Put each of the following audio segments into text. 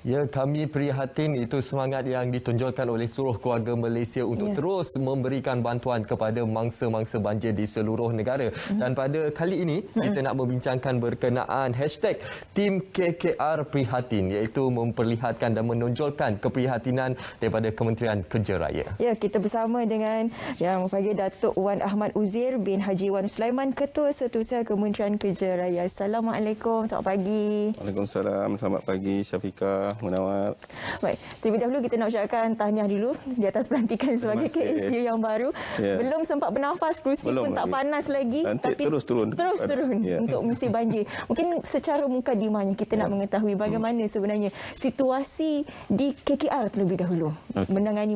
Ya, kami prihatin itu semangat yang ditonjolkan oleh seluruh keluarga Malaysia untuk terus memberikan bantuan kepada mangsa-mangsa banjir di seluruh negara. Dan pada kali ini, kita nak membincangkan berkenaan hashtag Tim KKR Prihatin, iaitu memperlihatkan dan menonjolkan keprihatinan daripada Kementerian Kerja Raya. Ya, kita bersama dengan Yang Mufahagia Datuk Wan Ahmad Uzair bin Haji Wan Sulaiman, Ketua Setiausaha Kementerian Kerja Raya. Assalamualaikum, selamat pagi. Waalaikumsalam, selamat pagi Syafiqah, Munawar. Baik, terlebih dahulu kita nak ucapkan tahniah dulu di atas pelantikan sebagai KSU yang baru. Belum sempat bernafas, kerusi pun tak panas lagi. Nanti tapi terus turun untuk mesti banjir. Mungkin secara mukadimahnya kita nak mengetahui bagaimana sebenarnya situasi di KKR terlebih dahulu mengenai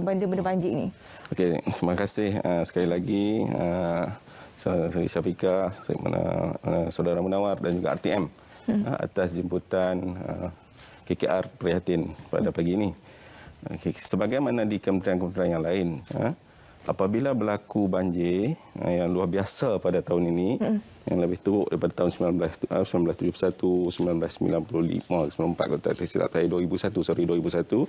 benda-benda banjir ini. Okey, terima kasih sekali lagi Syafiqah, saudara Munawar dan juga RTM atas jemputan KKR Prihatin pada pagi ini. Sebagaimana di kementerian-kementerian yang lain, apabila berlaku banjir yang luar biasa pada tahun ini, yang lebih teruk daripada tahun 1971, 1995, 1994, kalau tak silap saya 2001,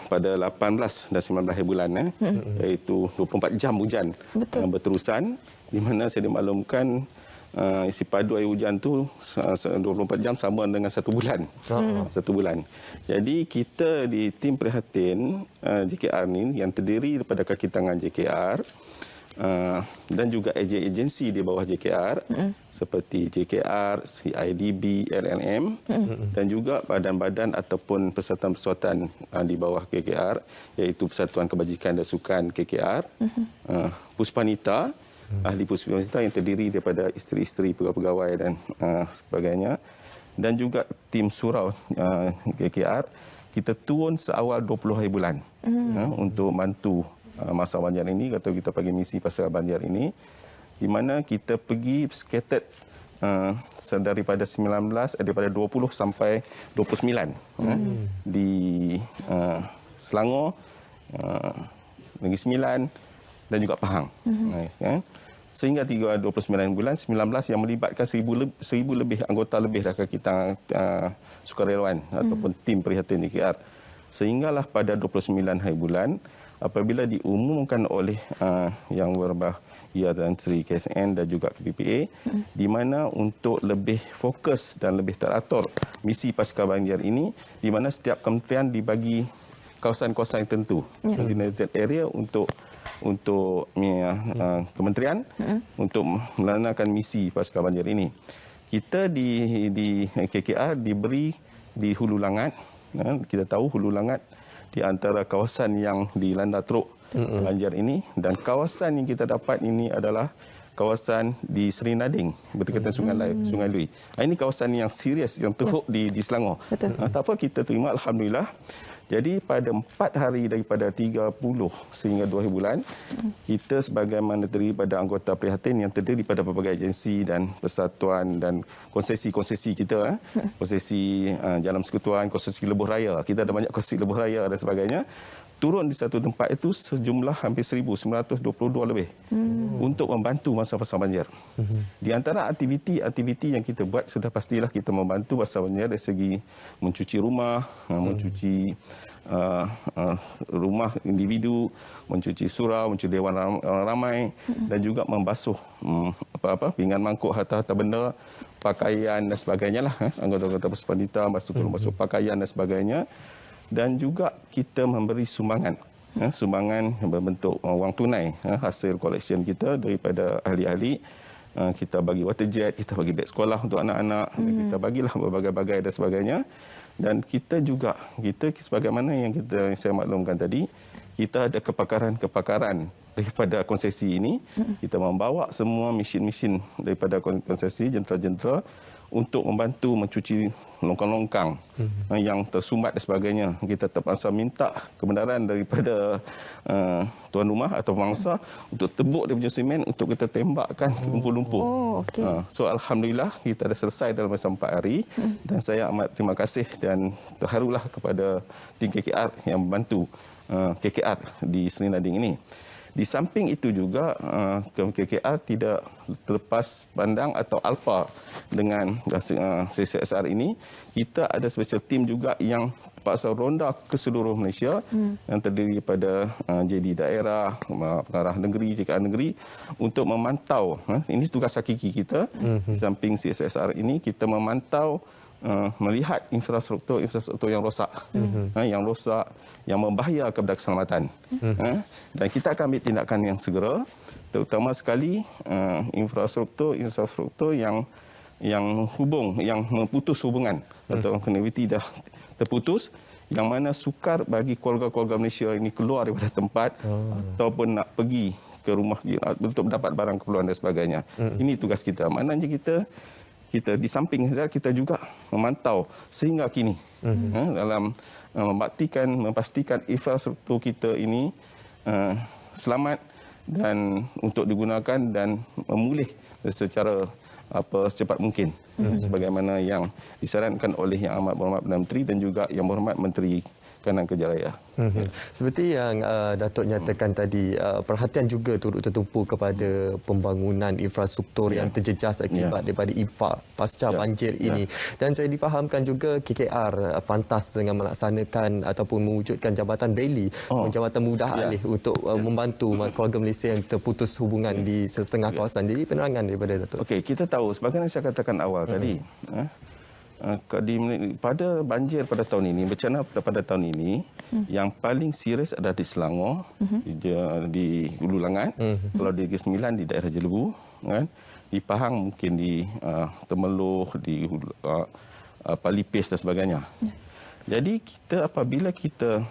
pada 18 dan 19 hari bulan, iaitu 24 jam hujan yang berterusan, di mana saya dimaklumkan isi padu air hujan tu 24 jam sama dengan 1 bulan. 1 bulan. Jadi kita di tim prihatin JKR ni yang terdiri daripada kaki tangan JKR dan juga agensi di bawah JKR seperti JKR, CIDB, LLM dan juga badan-badan ataupun persatuan-persatuan di bawah KKR, iaitu Persatuan Kebajikan dan Sukan KKR, Puspanita, ahli Puspanita yang terdiri daripada isteri-isteri pegawai-pegawai dan sebagainya, dan juga tim surau KKR. Kita turun seawal 20 hari bulan untuk bantu masa banjir ini, atau kita bagi misi pasal banjir ini, di mana kita pergi scattered daripada 20 sampai 29 di Selangor, Negeri Sembilan dan juga Pahang. Sehingga 29 bulan, 19 yang melibatkan 1,000 lebih anggota lebih dah kita sukarelawan ataupun tim prihatin KKR. Sehinggalah pada 29 hari bulan, apabila diumumkan oleh Yang Berbahagia dan Seri KSN dan juga KPPA, di mana untuk lebih fokus dan lebih teratur misi pasca banjir ini, di mana setiap kementerian dibagi kawasan-kawasan tertentu, designated area untuk kementerian untuk melaksanakan misi pasca banjir ini. Kita di KKR diberi di Hulu Langat. Kita tahu Hulu Langat di antara kawasan yang dilanda teruk banjir ini, dan kawasan yang kita dapat ini adalah kawasan di Seri Nading berdekatan Sungai Lui. Ini kawasan yang serius, yang teruk di Selangor. Tak apa, kita terima, alhamdulillah. Jadi pada 4 hari daripada 30 sehingga 2 hari bulan, kita sebagaimana terdiri pada anggota prihatin yang terdiri pada pelbagai agensi dan persatuan dan konsesi-konsesi kita, konsesi Jalan Persekutuan, konsesi lebuh raya. Kita ada banyak konsesi lebuh raya dan sebagainya. Turun di satu tempat itu sejumlah hampir 1,922 lebih untuk membantu masa pasca banjir. Di antara aktiviti yang kita buat, sudah pastilah kita membantu pasca banjir dari segi mencuci rumah, mencuci rumah individu, mencuci surau, mencuci dewan ramai, dan juga membasuh pinggan mangkuk, harta-harta benda, pakaian dan sebagainya lah. Anggota-anggota Puspanita basuh pakaian dan sebagainya. Dan juga kita memberi sumbangan yang berbentuk wang tunai, hasil collection kita daripada ahli-ahli. Kita bagi water jet, kita bagi beg sekolah untuk anak-anak, kita bagilah berbagai-bagai dan sebagainya. Dan kita juga, sebagaimana yang saya maklumkan tadi, kita ada kepakaran daripada konsesi ini. Kita membawa semua mesin-mesin daripada konsesi, jentera-jentera, untuk membantu mencuci longkang-longkang yang tersumbat dan sebagainya. Kita terpaksa minta kebenaran daripada tuan rumah atau mangsa untuk tebuk dia punya semen untuk kita tembakkan lumpur-lumpur. So alhamdulillah kita dah selesai dalam masa 4 hari, dan saya amat terima kasih dan terharulah kepada tim KKR yang membantu KKR di Seri Nading ini. Di samping itu juga KKR tidak terlepas pandang atau alfa dengan CSR ini. Kita ada special team juga yang terpaksa ronda ke seluruh Malaysia yang terdiri daripada JD daerah, pengarah negeri, JKR negeri untuk memantau. Ini tugas hakiki kita. Di samping CSR ini kita memantau, melihat infrastruktur yang rosak, yang membahaya kepada keselamatan. Dan kita akan ambil tindakan yang segera, terutama sekali infrastruktur yang memutus hubungan atau connectivity dah terputus, yang mana sukar bagi keluarga-keluarga Malaysia ini keluar daripada tempat ataupun nak pergi ke rumah untuk mendapat barang keperluan dan sebagainya. Ini tugas kita. Maknanya kita di samping kita juga memantau sehingga kini dalam memastikan infrastruktur kita ini selamat dan untuk digunakan dan memulih secara secepat mungkin sebagaimana yang disarankan oleh Yang Amat Berhormat Perdana Menteri dan juga Yang Berhormat Menteri Kanan Kerja Raya. Seperti yang Datuk nyatakan tadi, perhatian juga turut tertumpu kepada pembangunan infrastruktur yang terjejas akibat daripada impak pasca banjir ini. Dan saya difahamkan juga KKR pantas dengan melaksanakan ataupun mewujudkan Jabatan Bailey, jabatan mudah alih untuk membantu keluarga Malaysia yang terputus hubungan di setengah kawasan. Jadi penerangan daripada Datuk. Okey, kita tahu sebagaimana saya katakan awal tadi, pada banjir pada tahun ini, bencana pada tahun ini, yang paling serius adalah di Selangor, di Hulu Langat, kalau di Negeri Sembilan di daerah Jelebu, kan? Di Pahang mungkin di Temeloh, di Palipis dan sebagainya. Jadi apabila kita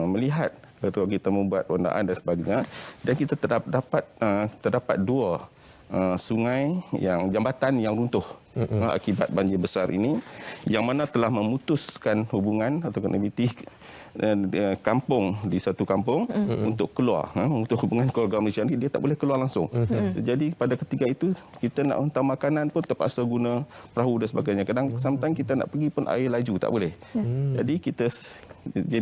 melihat atau kita membuat rondaan dan sebagainya, dan kita terdapat dua sungai jambatan yang runtuh akibat banjir besar ini, yang mana telah memutuskan hubungan atau connectivity kampung di satu kampung untuk keluar, untuk hubungan keluarga Malaysia ini dia tak boleh keluar langsung. Jadi pada ketika itu kita nak hantar makanan pun terpaksa guna perahu dan sebagainya. Sometimes kita nak pergi pun air laju tak boleh. Jadi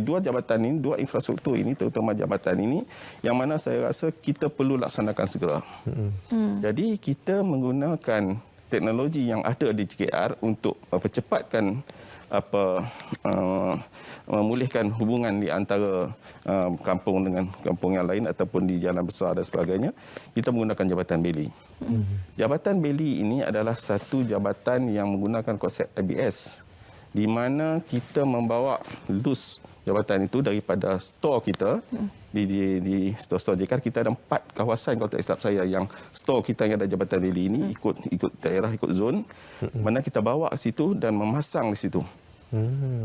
dua jabatan ini, dua infrastruktur ini, terutama jabatan ini, yang mana saya rasa kita perlu laksanakan segera. Jadi kita menggunakan teknologi yang ada di JKR untuk percepatkan memulihkan hubungan di antara kampung dengan kampung yang lain ataupun di jalan besar dan sebagainya. Kita menggunakan Jabatan Bailey. Jabatan Bailey ini adalah satu jabatan yang menggunakan konsep ABS, di mana kita membawa loose jabatan itu daripada store kita di store JKR. Kita ada 4 kawasan, kalau tak silap saya, yang store kita yang ada Jabatan Bailey ini ikut daerah, ikut zon, mana kita bawa ke situ dan memasang di situ.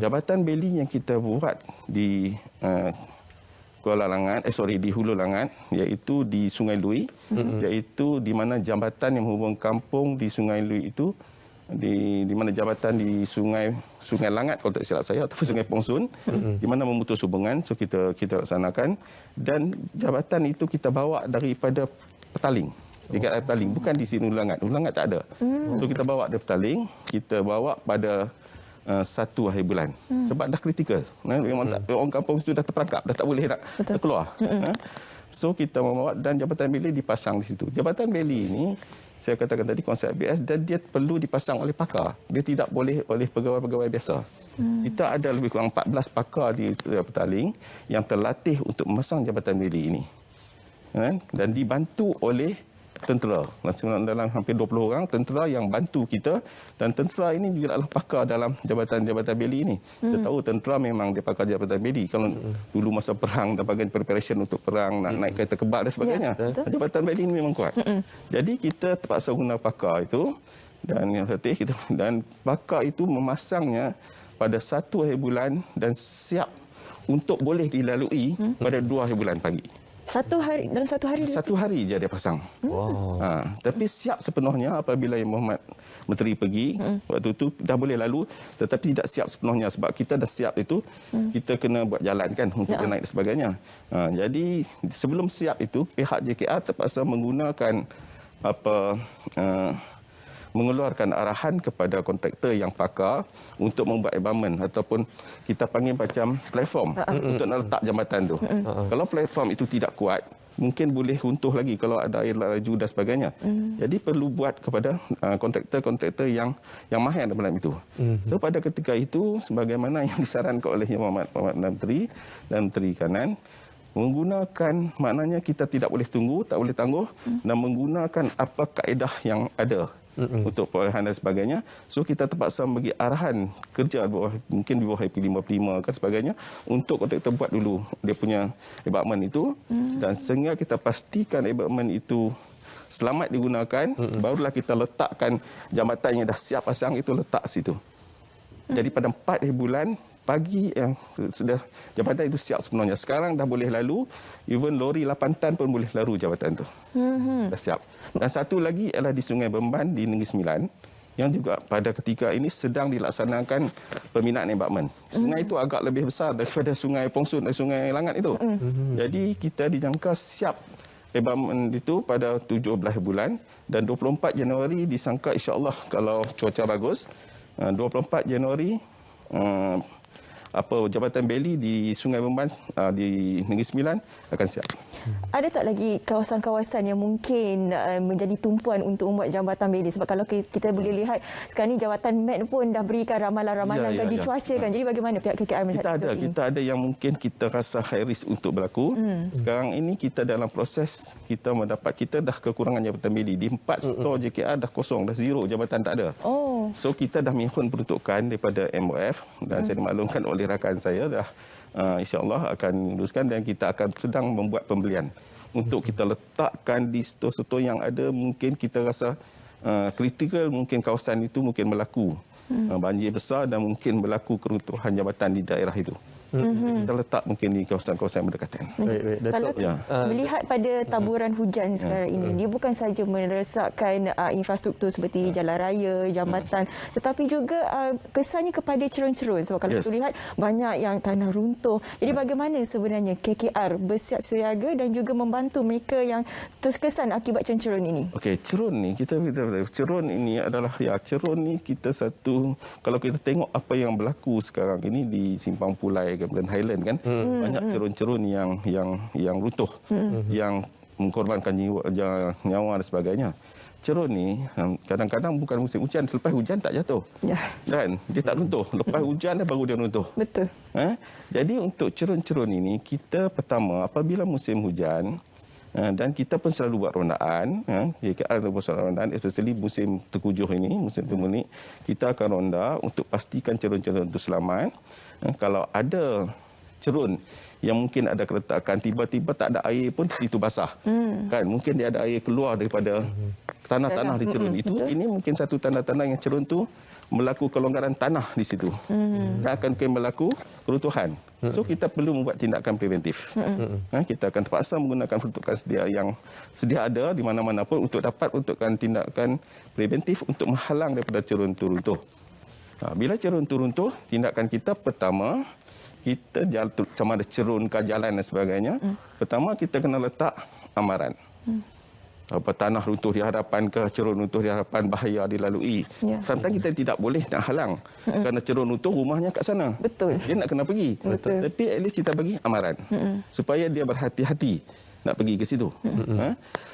Jabatan Bailey yang kita buat di di Hulu Langat, iaitu di Sungai Lui, iaitu di mana jambatan yang menghubungkan kampung di Sungai Lui itu, di mana jabatan di Sungai Langat kalau tak silap saya, ataupun Sungai Pongsun, di mana memutus hubungan. So kita laksanakan, dan jabatan itu kita bawa daripada Petaling, dekat Petaling, bukan di sini Hulu Langat. Hulu Langat tak ada. So kita bawa dari Petaling, kita bawa pada 1 hari bulan, sebab dah kritikal. Memang orang kampung itu dah terperangkap, dah tak boleh nak keluar. So kita membawa, dan Jabatan Bailey dipasang di situ. Jabatan Bailey ini, saya katakan tadi, konsep ABS, dan dia perlu dipasang oleh pakar. Dia tidak boleh oleh pegawai-pegawai biasa. Kita ada lebih kurang 14 pakar di Petaling yang terlatih untuk memasang Jabatan Bailey ini. Dan dibantu oleh tentera. Dalam hampir 20 orang tentera yang bantu kita, dan tentera ini juga adalah pakar dalam Jabatan Bailey ini. Kita tahu tentera memang dia pakar Jabatan Bailey. Kalau dulu masa perang dan bagian preparation untuk perang, nak naik kereta kebal dan sebagainya, Jabatan Bailey ini memang kuat. Jadi kita terpaksa guna pakar itu, dan yang tertib kita, dan pakar itu memasangnya pada 1 hari bulan dan siap untuk boleh dilalui pada 2 hari bulan pagi. Dalam 1 hari? 1 hari je dia pasang. Tapi siap sepenuhnya apabila Yang Berhormat Menteri pergi, waktu itu dah boleh lalu, tetapi tidak siap sepenuhnya sebab kita dah siap itu, kita kena buat jalan kan untuk dia naik dan sebagainya. Jadi sebelum siap itu, pihak JKR terpaksa menggunakan mengeluarkan arahan kepada kontraktor yang pakar untuk membuat abandonment ataupun kita panggil macam platform untuk nak letak jambatan tu. Kalau platform itu tidak kuat, mungkin boleh runtuh lagi kalau ada air laju dan sebagainya. Jadi perlu buat kepada kontraktor-kontraktor yang mahir dalam itu. So pada ketika itu, sebagaimana yang disarankan oleh Muhammad Menteri Kanan, menggunakan, maknanya kita tidak boleh tunggu, tak boleh tangguh, dan menggunakan apa kaedah yang ada untuk perolehan dan sebagainya. So kita terpaksa bagi arahan kerja mungkin di bawah IP55 dan sebagainya untuk kontraktor buat dulu dia punya abandonment itu, dan sehingga kita pastikan abandonment itu selamat digunakan, barulah kita letakkan jambatan yang dah siap pasang itu letak situ. Jadi pada 4 bulan pagi yang sudah jambatan itu siap sepenuhnya. Sekarang dah boleh lalu, even lori 8 tan pun boleh lalu jambatan itu. Dah siap. Dan satu lagi adalah di Sungai Bemban di Negeri Sembilan, yang juga pada ketika ini sedang dilaksanakan peminat abandonment. Sungai itu agak lebih besar daripada Sungai Pongsut dan Sungai Langat itu. Jadi kita dijangka siap abandonment itu pada 17 bulan, dan 24 Januari disangka insya-Allah kalau cuaca bagus, 24 Januari Jambatan Beli di Sungai Bemban di Negeri Sembilan akan siap. Ada tak lagi kawasan-kawasan yang mungkin menjadi tumpuan untuk membuat jambatan Beli? Sebab kalau kita boleh lihat sekarang ni jambatan MAT pun dah berikan ramalan-ramalan tadi cuaca kan. Jadi bagaimana pihak KKR melihat situasi ini? Kita ada yang mungkin kita rasa high risk untuk berlaku. Sekarang ini kita dalam proses kita dah kekurangan jambatan Beli. Di 4 store JKR dah kosong, dah zero, jambatan tak ada. So kita dah mohon peruntukan daripada MOF, dan saya dimaklumkan oleh rakan saya dah insya-Allah akan luruskan, dan kita akan sedang membuat pembelian untuk kita letakkan di store-store yang ada mungkin kita rasa kritikal, mungkin kawasan itu mungkin berlaku banjir besar dan mungkin berlaku keruntuhan jambatan di daerah itu. Kita letak mungkin di kawasan-kawasan berdekatan. Kalau melihat pada taburan hujan sekarang ini, dia bukan saja meresapkan infrastruktur seperti jalan raya, jambatan, tetapi juga kesannya kepada cerun-cerun. Sebab kalau kita lihat banyak yang tanah runtuh. Jadi bagaimana sebenarnya KKR bersiap siaga dan juga membantu mereka yang terkesan akibat cerun-cerun ini? Okey, cerun ni cerun ini adalah cerun ni kita satu, kalau kita tengok apa yang berlaku sekarang ini di Simpang Pulai dan Highland kan, banyak cerun-cerun yang runtuh, yang mengorbankan nyawa dan sebagainya. Cerun ni kadang-kadang bukan musim hujan, selepas hujan tak jatuh. Dan dia tak runtuh. Lepas hujan baru dia runtuh. Betul. Jadi untuk cerun-cerun ini kita pertama apabila musim hujan, dan kita pun selalu buat rondaan, JKR buat rondaan, especially musim terkujuh ini, musim temuni, kita akan ronda untuk pastikan cerun-cerun itu selamat. Kalau ada cerun yang mungkin ada keretakan, tiba-tiba tak ada air pun di situ basah, kan? Mungkin dia ada air keluar daripada tanah-tanah di cerun itu. Ini mungkin satu tanda-tanda yang cerun tu berlaku kelonggaran tanah di situ, dan akan berlaku keruntuhan. So kita perlu membuat tindakan preventif. Kita akan terpaksa menggunakan peruntukan yang sedia ada di mana-mana pun untuk dapat untukkan tindakan preventif untuk menghalang daripada cerun tu runtuh. Bila cerun tu runtuh, tindakan kita pertama, kita sama ada cerun ke jalan dan sebagainya, pertama kita kena letak amaran. Tanah runtuh di hadapan ke cerun runtuh di hadapan, bahaya dilalui. Sometimes kita tidak boleh nak halang kerana cerun runtuh rumahnya kat sana. Betul. Dia nak kena pergi. Tapi at least kita bagi amaran supaya dia berhati-hati nak pergi ke situ.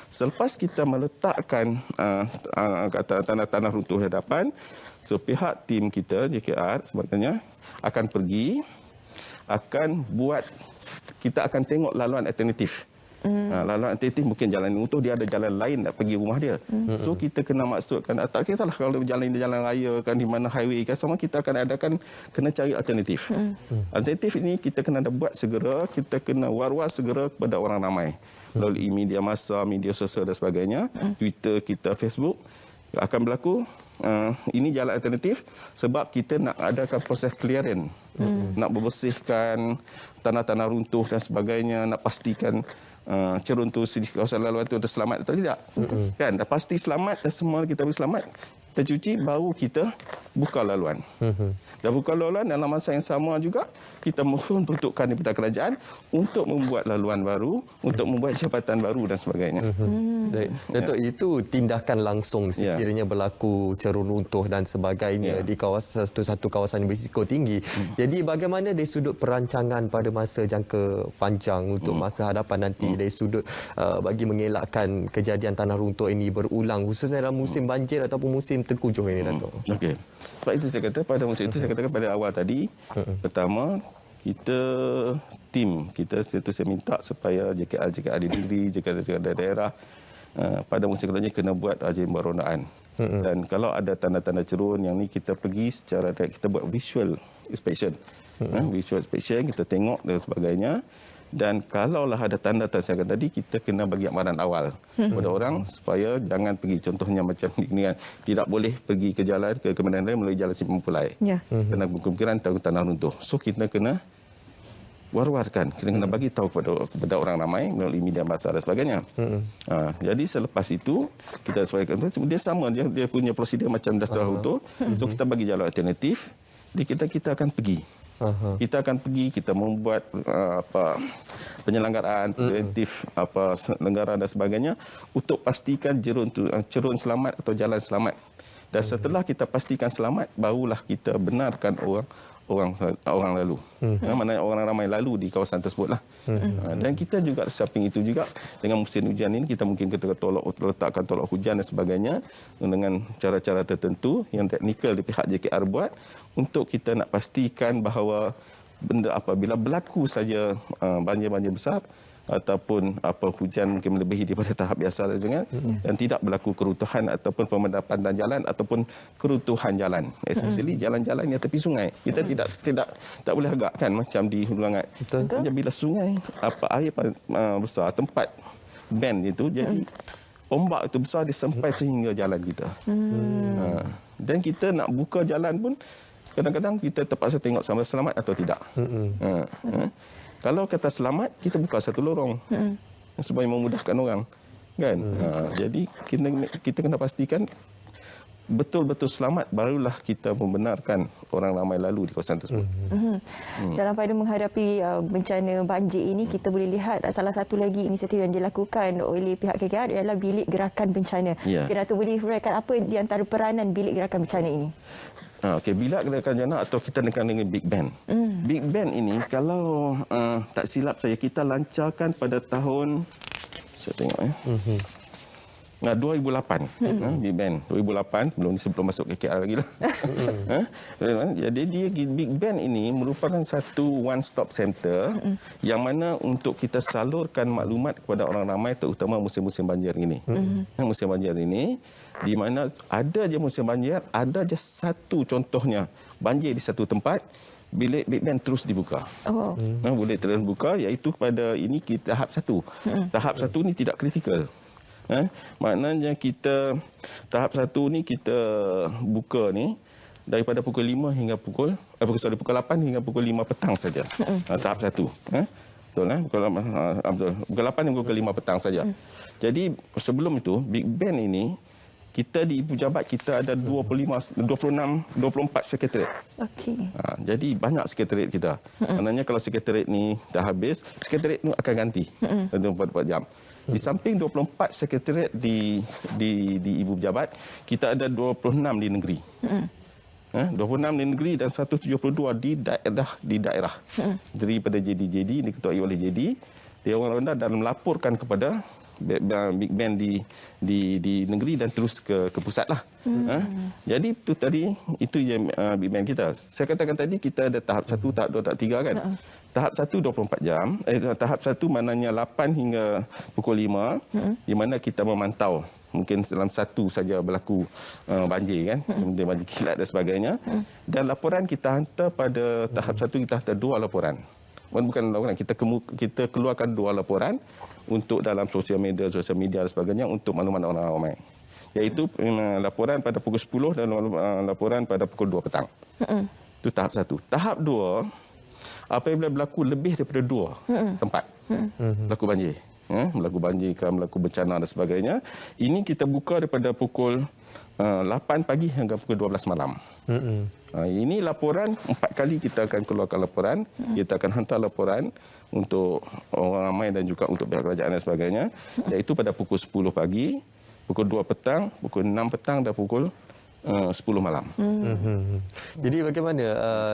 Selepas kita meletakkan tanah-tanah runtuh di hadapan, so pihak tim kita JKR sebenarnya akan pergi, akan buat, kita akan tengok laluan alternatif. Laluan alternatif mungkin jalan runtuh, dia ada jalan lain nak pergi rumah dia. So kita kena maksudkan, tak kisahlah kalau jalan raya kan, di mana highway kan, sama kita akan adakan, kena cari alternatif. Alternatif ini kita kena buat segera, kita kena war-war segera kepada orang ramai melalui media massa, media sosial dan sebagainya, Twitter kita, Facebook, akan berlaku. Ini jalan alternatif sebab kita nak adakan proses clearance, nak membersihkan tanah-tanah runtuh dan sebagainya, nak pastikan cerun tu di kawasan laluan tu terselamat atau tidak. Kan dah pasti selamat dan semua kita boleh selamat, tercuci, baru kita buka laluan. Dan buka laluan dalam masa yang sama juga, kita mohon peruntukan daripada kerajaan untuk membuat laluan baru, untuk membuat jabatan baru dan sebagainya. Baik. Datuk, itu tindakan langsung sekiranya berlaku cerun runtuh dan sebagainya di kawasan satu kawasan yang berisiko tinggi. Jadi bagaimana dari sudut perancangan pada masa jangka panjang untuk masa hadapan nanti dari sudut bagi mengelakkan kejadian tanah runtuh ini berulang khususnya dalam musim banjir ataupun musim tengkujuh ini, Datuk? Okey. Sebab itu saya kata pada musim itu saya katakan pada awal tadi, pertama kita saya minta supaya JKR di negeri, JKR di daerah pada musim keduanya kena buat rajin berondaan. Dan kalau ada tanda-tanda cerun yang ni kita pergi secara kita buat visual inspection. Visual inspection kita tengok dan sebagainya. Dan kalaulah ada tanda-tanda saya kata tadi, kita kena bagi amaran awal kepada orang supaya jangan pergi. Contohnya macam ni kan, tidak boleh pergi ke jalan ke kemudian lain melalui jalan Simpang Pulai. Kerana kemungkinan tanah runtuh. So kita kena war-warkan, kena bagi tahu kepada orang ramai melalui media massa dan sebagainya. Jadi selepas itu kita sesuaikan, dia sama dia punya prosedur macam dah runtuh. So kita bagi jalan alternatif. Kita akan pergi. Kita akan pergi, kita membuat penyelenggaraan preventif, negara dan sebagainya untuk pastikan cerun selamat atau jalan selamat. Dan setelah kita pastikan selamat, barulah kita benarkan orang lalu. Mana orang ramai lalu di kawasan tersebutlah. Dan kita juga samping itu juga dengan musim hujan ini kita mungkin kita letakkan tolak hujan dan sebagainya dengan cara-cara tertentu yang teknikal di pihak JKR buat untuk kita nak pastikan bahawa benda apabila berlaku saja banjir-banjir besar ataupun hujan mungkin melebihi daripada tahap biasa dan tidak berlaku keruntuhan ataupun pemandapan jalan ataupun keruntuhan jalan, especially jalan-jalan yang tepi sungai. Kita tak boleh agakkan macam di Hulu Langat. Bila sungai air besar tempat bend itu, jadi ombak itu besar dia sampai sehingga jalan kita. Dan kita nak buka jalan pun kadang-kadang kita terpaksa tengok sama selamat atau tidak. Kalau kata selamat, kita buka satu lorong supaya memudahkan orang, kan? Jadi kita kena pastikan betul-betul selamat, barulah kita membenarkan orang ramai lalu di kawasan tersebut. Dalam pada menghadapi bencana banjir ini, kita boleh lihat salah satu lagi inisiatif yang dilakukan oleh pihak KKR ialah bilik gerakan bencana. Datuk boleh huraikan apa di antara peranan bilik gerakan bencana ini? Bilik gerakan bencana atau kita dengan Big Band. Big Band ini kalau tak silap saya, kita lancarkan pada tahun, saya tengok 2008. Big Band 2008, sebelum masuk KKR lagi lah. Jadi Big Band ini merupakan satu one stop center yang mana untuk kita salurkan maklumat kepada orang ramai, terutama musim-musim banjir ini. Musim banjir ini di mana ada je musim banjir, ada je satu contohnya banjir di satu tempat, bilik Big Band terus dibuka. Boleh terus buka, iaitu pada ini kita tahap 1. Tahap 1 ni tidak kritikal. Maknanya kita tahap 1 ni kita buka ni daripada pukul 5 hingga pukul 8 hingga pukul 5 petang saja. Tahap 1. Betul pukul 8 hingga pukul 5 petang saja. Jadi sebelum itu Big Band ini kita di Ibu Jabat kita ada 24 sekretariat. Jadi banyak sekretariat kita. Maknanya kalau sekretariat ni dah habis, sekretariat ni akan ganti 24 jam. Di samping 24 sekretariat di Ibu Pejabat, kita ada 26 di negeri. 26 di negeri dan 172 di daerah. Daripada JD diketuai oleh JD, dia orang rendah dan melaporkan kepada Big Band di negeri dan terus ke pusat lah. Jadi itu tadi itu je Big Band kita. Saya katakan tadi kita ada tahap 1, tahap 2, tahap 3 kan. Tahap 1 24 jam, tahap 1 maknanya 8 hingga pukul 5 di mana kita memantau mungkin dalam satu saja berlaku banjir kan, kemudian banjir kilat dan sebagainya. Dan laporan kita hantar pada tahap 1 kita hantar 2 laporan. Bukan laporan, kita keluarkan 2 laporan untuk dalam sosial media dan sebagainya untuk maklumat orang ramai. Iaitu laporan pada pukul 10 dan laporan pada pukul 2 petang. Itu tahap 1. Tahap 2, apabila berlaku lebih daripada 2 tempat berlaku banjir. berlaku banjir ke, berlaku bencana dan sebagainya. Ini kita buka daripada pukul 8 pagi hingga pukul 12 malam. Ini laporan 4 kali kita akan keluarkan laporan. Kita akan hantar laporan untuk orang ramai dan juga untuk pihak kerajaan dan sebagainya. Iaitu pada pukul 10 pagi, pukul 2 petang, pukul 6 petang dan pukul 10 malam. Jadi bagaimana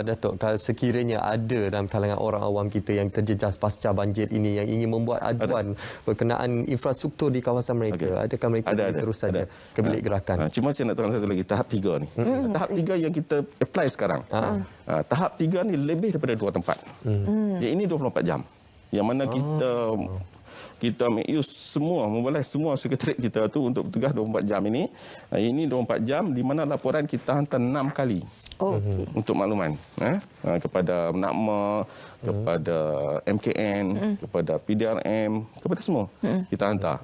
Datuk, kalau sekiranya ada dalam kalangan orang awam kita yang terjejas pasca banjir ini yang ingin membuat aduan berkenaan infrastruktur di kawasan mereka, adakah mereka boleh terus saja ke bilik gerakan? Cuma saya nak terangkan satu lagi, tahap 3 ni. Tahap 3 yang kita apply sekarang. Tahap 3 ni lebih daripada 2 tempat. Ini 24 jam. Yang mana kita make use semua, membalas semua sekretariat kita tu untuk bertugas 24 jam ini. Ini 24 jam di mana laporan kita hantar 6 kali. Untuk makluman kepada NAKMA, kepada MKN, kepada PDRM, kepada semua. Kita hantar.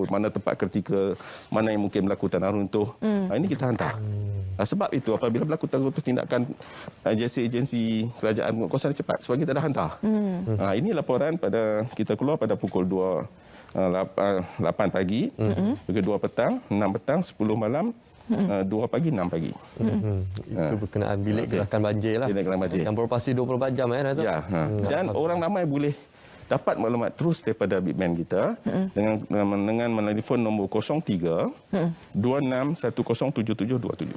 Mana tempat kritikal, mana yang mungkin berlaku tanah runtuh. Ini kita hantar. Sebab itu apabila berlaku tanah runtuh, tindakan agensi kerajaan pengurusan cepat sebab kita dah hantar. Ini laporan kita keluar pada pukul 8 pagi, pukul 2 petang, 6 petang, 10 malam, 2 pagi, 6 pagi. Itu berkenaan bilik gerakan banjir lah. Bilik gerakan banjir. Yang beroperasi 24 jam Datuk? Ya. Dan orang ramai boleh dapat maklumat terus daripada Bitman kita dengan menelefon nombor 03 26107727.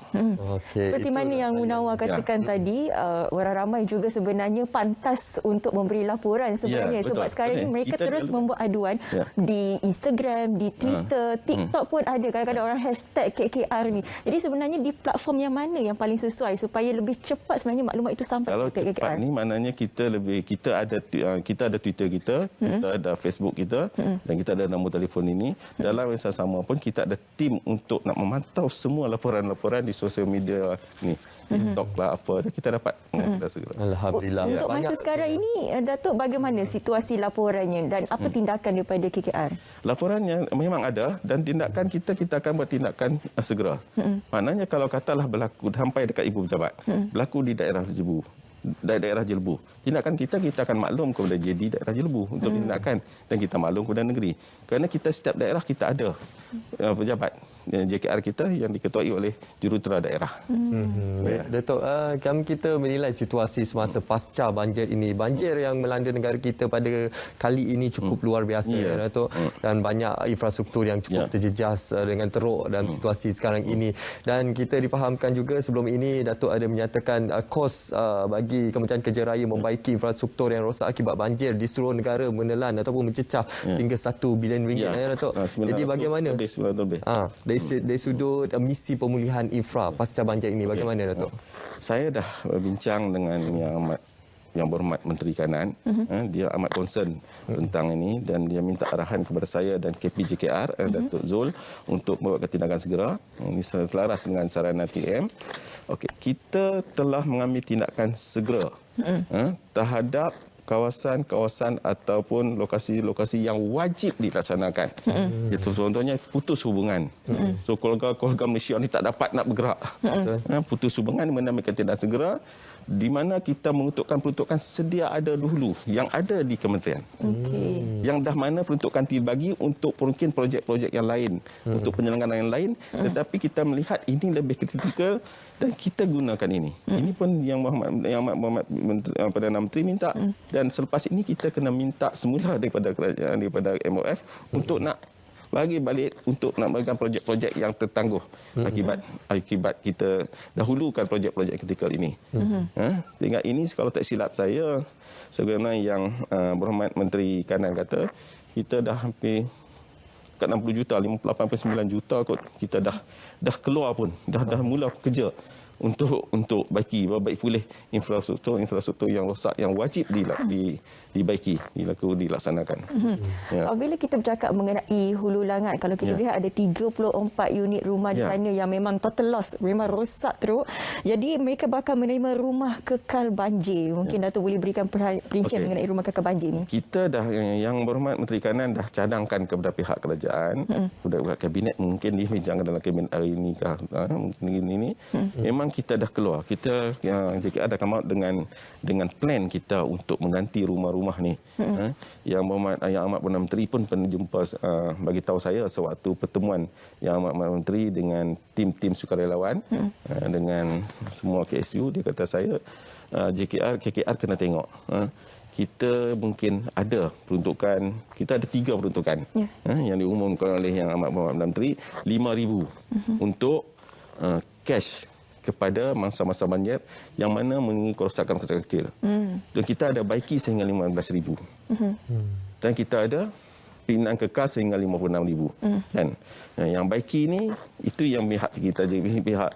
Seperti mana yang Munawar katakan tadi, orang ramai juga sebenarnya pantas untuk memberi laporan sebenarnya, sebab sekarang ini mereka terus membuat aduan di Instagram, di Twitter, TikTok pun ada, kadang-kadang orang hashtag KKR ni. Jadi sebenarnya di platform yang mana yang paling sesuai supaya lebih cepat sebenarnya maklumat itu sampai ke KKR? Kalau cepat ni maknanya kita ada Twitter kita, kita ada Facebook kita, dan kita ada nombor telefon ini. Dalam masa sama pun kita ada tim untuk nak memantau semua laporan-laporan di sosial media ni. TikTok lah apa, kita dapat segera. Alhamdulillah. Untuk masa sekarang ini, Datuk, bagaimana situasi laporannya dan apa tindakan daripada KKR? Laporannya memang ada dan tindakan kita akan buat tindakan segera. Maknanya kalau katalah berlaku sampai dekat ibu pejabat, berlaku di daerah Jelbu. Tindakan kita akan maklum kepada JD daerah Jelbu untuk tindakan, dan kita maklum kepada negeri. Kerana setiap daerah kita ada pejabat JKR kita yang diketuai oleh jurutera daerah. Datuk, kita menilai situasi semasa pasca banjir ini. Banjir yang melanda negara kita pada kali ini cukup luar biasa, Datuk. Dan banyak infrastruktur yang cukup terjejas dengan teruk dalam situasi sekarang ini. Dan kita difahamkan juga sebelum ini Datuk ada menyatakan kos bagi Kementerian Kerja Raya membaiki infrastruktur yang rosak akibat banjir di seluruh negara menelan ataupun mencecah sehingga 1 bilion ringgit, Datuk. Jadi bagaimana dari sudut misi pemulihan infra pasca banjir ini, bagaimana, Datuk? Saya dah berbincang dengan yang berhormat Menteri Kanan. Dia amat concern tentang ini dan dia minta arahan kepada saya dan KPJKR Datuk Zul untuk membuat tindakan segera. Ini selaras dengan saranan TM. Kita telah mengambil tindakan segera terhadap kawasan-kawasan ataupun lokasi-lokasi yang wajib dilaksanakan. Contohnya putus hubungan. So keluarga Malaysia ni tak dapat nak bergerak. Putus hubungan menambil tindakan segera, di mana kita peruntukan sedia ada dahulu yang ada di kementerian. Yang dah mana peruntukan dibagi untuk mungkin projek-projek yang lain, untuk penyelenggaraan yang lain, tetapi kita melihat ini lebih kritikal dan kita gunakan ini. Ini pun yang Perdana Menteri minta, dan selepas ini kita kena minta semula daripada kerajaan, daripada MOF untuk nak bagi balik untuk nak berikan projek-projek yang tertangguh akibat kita dahulukan projek-projek kritikal ini. Sehingga ini kalau tak silap saya, sebagaimana yang berhormat Menteri Kanan kata, kita dah hampir kat 60 juta, 58.9 juta kot kita dah keluar pun, dah mula kerja untuk baiki pulih infrastruktur yang rosak yang wajib dibaiki, dilaksanakan. Bila kita bercakap mengenai Hulu Langat, kalau kita lihat ada 34 unit rumah di sana yang memang total loss, memang rosak teruk. Jadi mereka bakal menerima rumah kekal banjir. Mungkin Datuk boleh berikan perincian mengenai rumah kekal banjir ni. Kita dah, yang berhormat Menteri Kanan dah cadangkan kepada pihak kerajaan, kepada kabinet, mungkin dibincangkan dalam kabinet hari ini mungkin ini. Memang kita dah keluar. Kita JKR dah come out dengan plan kita untuk mengganti rumah-rumah ni. Yang amat Perdana Menteri pun pernah jumpa bagi tahu saya sewaktu pertemuan Yang Amat Perdana Menteri dengan tim-tim sukarelawan dengan semua KSU, dia kata saya KKR kena tengok. Kita mungkin ada peruntukan, kita ada 3 peruntukan yang diumumkan oleh Yang Amat Perdana Menteri, 5,000 untuk cash kepada mangsa-mangsa banjir yang mana mengalami kerosakan kecil. Dan kita ada baiki sehingga 15,000. Dan kita ada pinaan kekal sehingga 56,000. Kan? Yang baiki ni itu yang pihak kita, pihak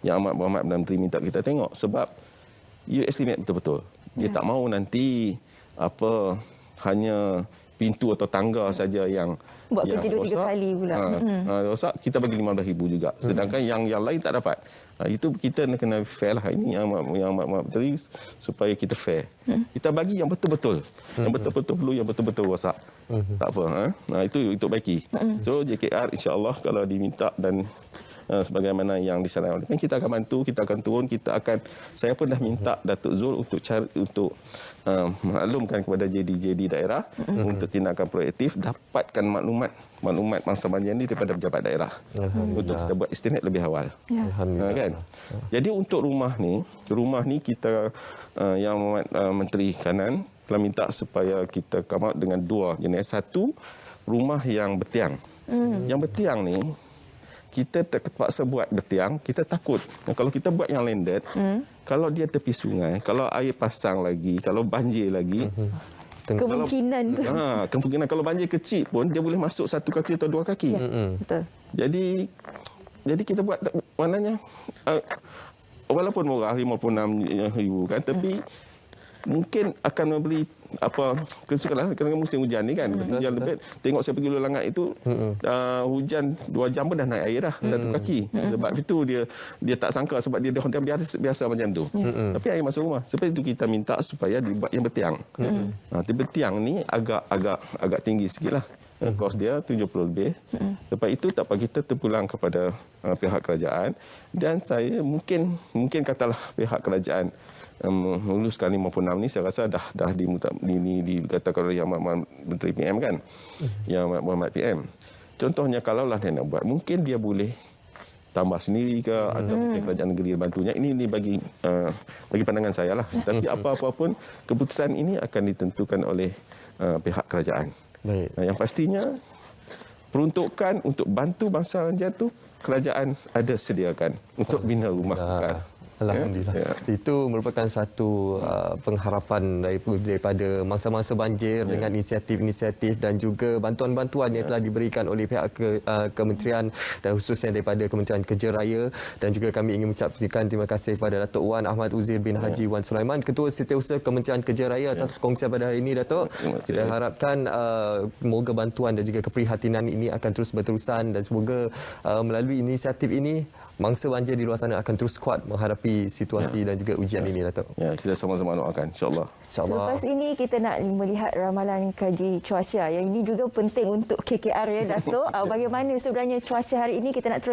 Yang Amat Perdana Menteri minta kita tengok, sebab you estimate betul-betul. Dia tak mahu nanti hanya pintu atau tangga saja yang buat kerja 2-3 kali pula. Rosak, kita bagi 15,000 juga. Sedangkan yang lain tak dapat. Itu kita kena fair lah. Ini yang amat Menteri supaya kita fair. Kita bagi yang betul-betul. Yang betul-betul perlu, yang betul-betul rosak. Tak apa. Itu untuk baiki. So JKR insya-Allah kalau diminta dan sebagaimana yang disarankan, kita akan bantu, kita akan turun, saya pun dah minta Datuk Zul untuk maklumkan kepada JD daerah untuk tindakan proaktif, dapatkan maklumat mangsa banjir ini daripada pejabat daerah untuk kita buat estimate lebih awal. Kan? Jadi untuk rumah ni kita Yang Menteri Kanan telah minta supaya kita come out dengan 2 jenis. Satu, rumah yang bertiang. Yang bertiang ni kita terpaksa buat bertiang, kita takut. Kalau kita buat yang landed, kalau dia tepi sungai, kalau air pasang lagi, kalau banjir lagi, kemungkinan tu. Kemungkinan kalau banjir kecil pun, dia boleh masuk 1 kaki atau 2 kaki. Betul. Jadi kita buat, maknanya, walaupun murah, 56,000 kan, tapi mungkin akan memberi kesukaran kerana musim hujan ni kan. Hujan lebih, tengok saya pergi Luar Langat itu hujan 2 jam pun dah naik air dah 1 kaki. Sebab itu dia tak sangka, sebab dia biasa macam tu. Tapi air masuk rumah. Sebab itu kita minta supaya dibuat yang bertiang. Bertiang ni agak tinggi sikitlah. Kos dia 70 lebih. Lepas itu tak apa, kita terpulang kepada pihak kerajaan, dan saya mungkin katalah pihak kerajaan meluluskan 56 ni, saya rasa dah dikatakan oleh Yang Amat Menteri PM kan. Yang Amat Muhammad PM. Contohnya kalaulah dia nak buat, mungkin dia boleh tambah sendiri ke, atau mungkin kerajaan negeri bantunya. Ini bagi pandangan saya lah. Tapi apa-apa pun keputusan ini akan ditentukan oleh pihak kerajaan. Baik. Yang pastinya peruntukan untuk bantu bangsa banjir tu kerajaan ada sediakan untuk bina rumah. Alhamdulillah. Itu merupakan satu pengharapan daripada mangsa-mangsa banjir dengan inisiatif-inisiatif dan juga bantuan-bantuan yang telah diberikan oleh pihak kementerian dan khususnya daripada Kementerian Kerja Raya. Dan juga kami ingin mengucapkan terima kasih kepada Datuk Wan Ahmad Uzir bin Haji Wan Sulaiman, Ketua Setiausaha Kementerian Kerja Raya, atas perkongsian pada hari ini, Datuk. Kita harapkan semoga bantuan dan juga keprihatinan ini akan terus berterusan, dan semoga melalui inisiatif ini mangsa banjir di luar sana akan terus kuat menghadapi situasi dan juga ujian ini, Datuk. Ya, kita sama-sama doakan, insya-Allah. Selepas ini kita nak melihat ramalan kaji cuaca. Yang ini juga penting untuk KKR ya, Datuk. Bagaimana sebenarnya cuaca hari ini, kita nak terus